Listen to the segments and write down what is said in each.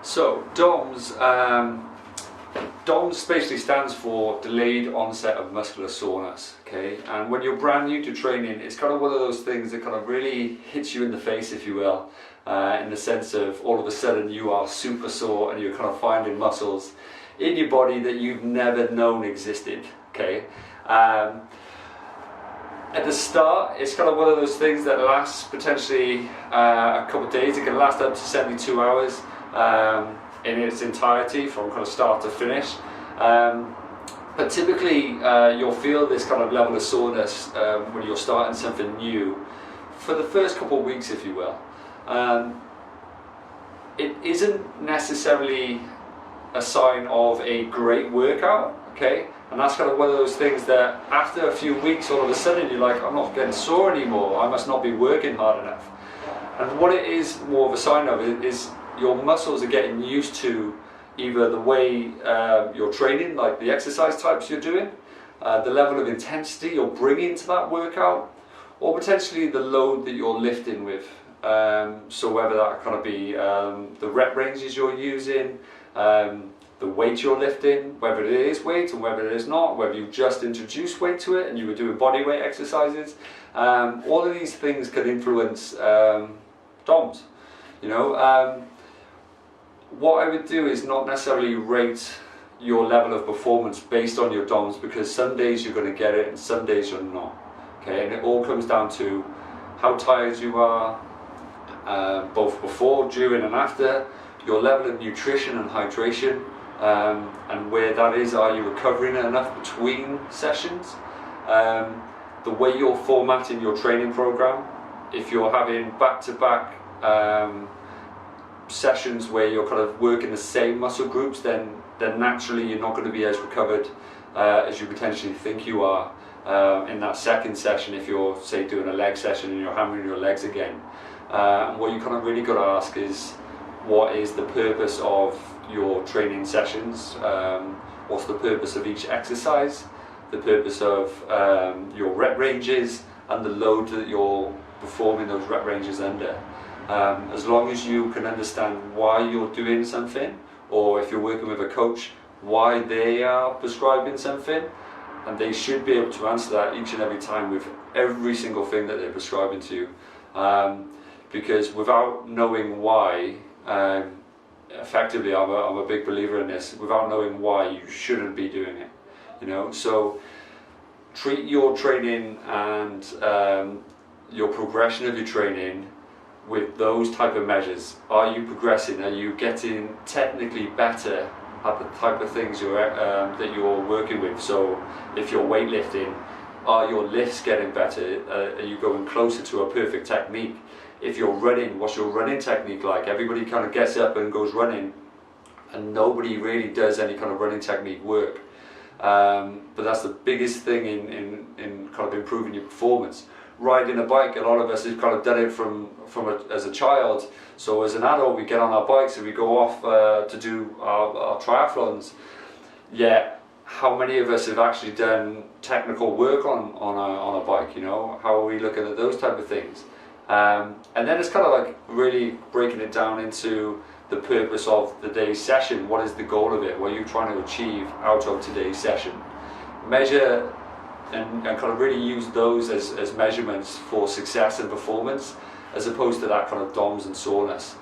So DOMS, DOMS basically stands for delayed onset of muscular soreness. Okay, and when you're brand new to training, it's kind of one of those things that kind of really hits you in the face, if you will, in the sense of all of a sudden you are super sore and you're kind of finding muscles in your body that you've never known existed. Okay. At the start, it's kind of one of those things that lasts potentially a couple of days. It can last up to 72 hours in its entirety, from kind of start to finish. But typically, you'll feel this kind of level of soreness when you're starting something new for the first couple of weeks, if you will. It isn't necessarily a sign of a great workout, okay? And that's kind of one of those things that after a few weeks, all of a sudden you're like, I'm not getting sore anymore, I must not be working hard enough. And what it is more of a sign of is your muscles are getting used to either the way you're training, like the exercise types you're doing, the level of intensity you're bringing to that workout, or potentially the load that you're lifting with. So whether that kind of be the rep ranges you're using, the weight you're lifting, whether it is weight or whether it is not, whether you just introduced weight to it and you were doing body weight exercises, all of these things could influence DOMS. You know, what I would do is not necessarily rate your level of performance based on your DOMS, because some days you're going to get it and some days you're not. Okay, and it all comes down to how tired you are, both before, during and after, your level of nutrition and hydration, and where that is. Are you recovering enough between sessions? The way you're formatting your training program, if you're having back-to-back sessions where you're kind of working the same muscle groups, then naturally you're not going to be as recovered as you potentially think you are in that second session, if you're, say, doing a leg session and you're hammering your legs again. And what you kind of really got to ask is, what is the purpose of your training sessions? What's the purpose of each exercise? The purpose of your rep ranges and the load that you're performing those rep ranges under. As long as you can understand why you're doing something, or if you're working with a coach, why they are prescribing something, and they should be able to answer that each and every time with every single thing that they're prescribing to you. Because without knowing why, effectively, I'm a big believer in this, without knowing why, you shouldn't be doing it. You know, so treat your training and your progression of your training with those type of measures. Are you progressing? Are you getting technically better at the type of things that you're working with? So if you're weightlifting, are your lifts getting better? Are you going closer to a perfect technique? If you're running, what's your running technique like? Everybody kind of gets up and goes running, and nobody really does any kind of running technique work. But that's the biggest thing in kind of improving your performance. Riding a bike, a lot of us have kind of done it as a child. So as an adult, we get on our bikes and we go off to do our triathlons. Yet, how many of us have actually done technical work on a bike? You know, how are we looking at those type of things? And then it's kind of like really breaking it down into the purpose of the day's session. What is the goal of it? What are you trying to achieve out of today's session? Measure and kind of really use those as measurements for success and performance, as opposed to that kind of DOMS and soreness.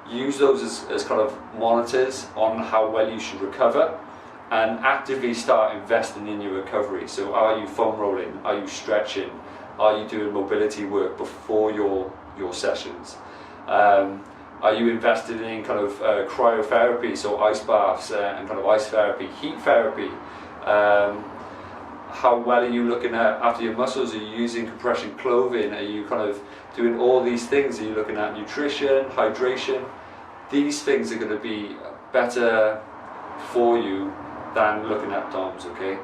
Use those as kind of monitors on how well you should recover, and actively start investing in your recovery. So are you foam rolling? Are you stretching? Are you doing mobility work before your sessions? Are you invested in kind of cryotherapy, so ice baths and kind of ice therapy, heat therapy? How well are you looking at after your muscles? Are you using compression clothing? Are you kind of doing all these things? Are you looking at nutrition, hydration? These things are going to be better for you than looking at DOMS, okay?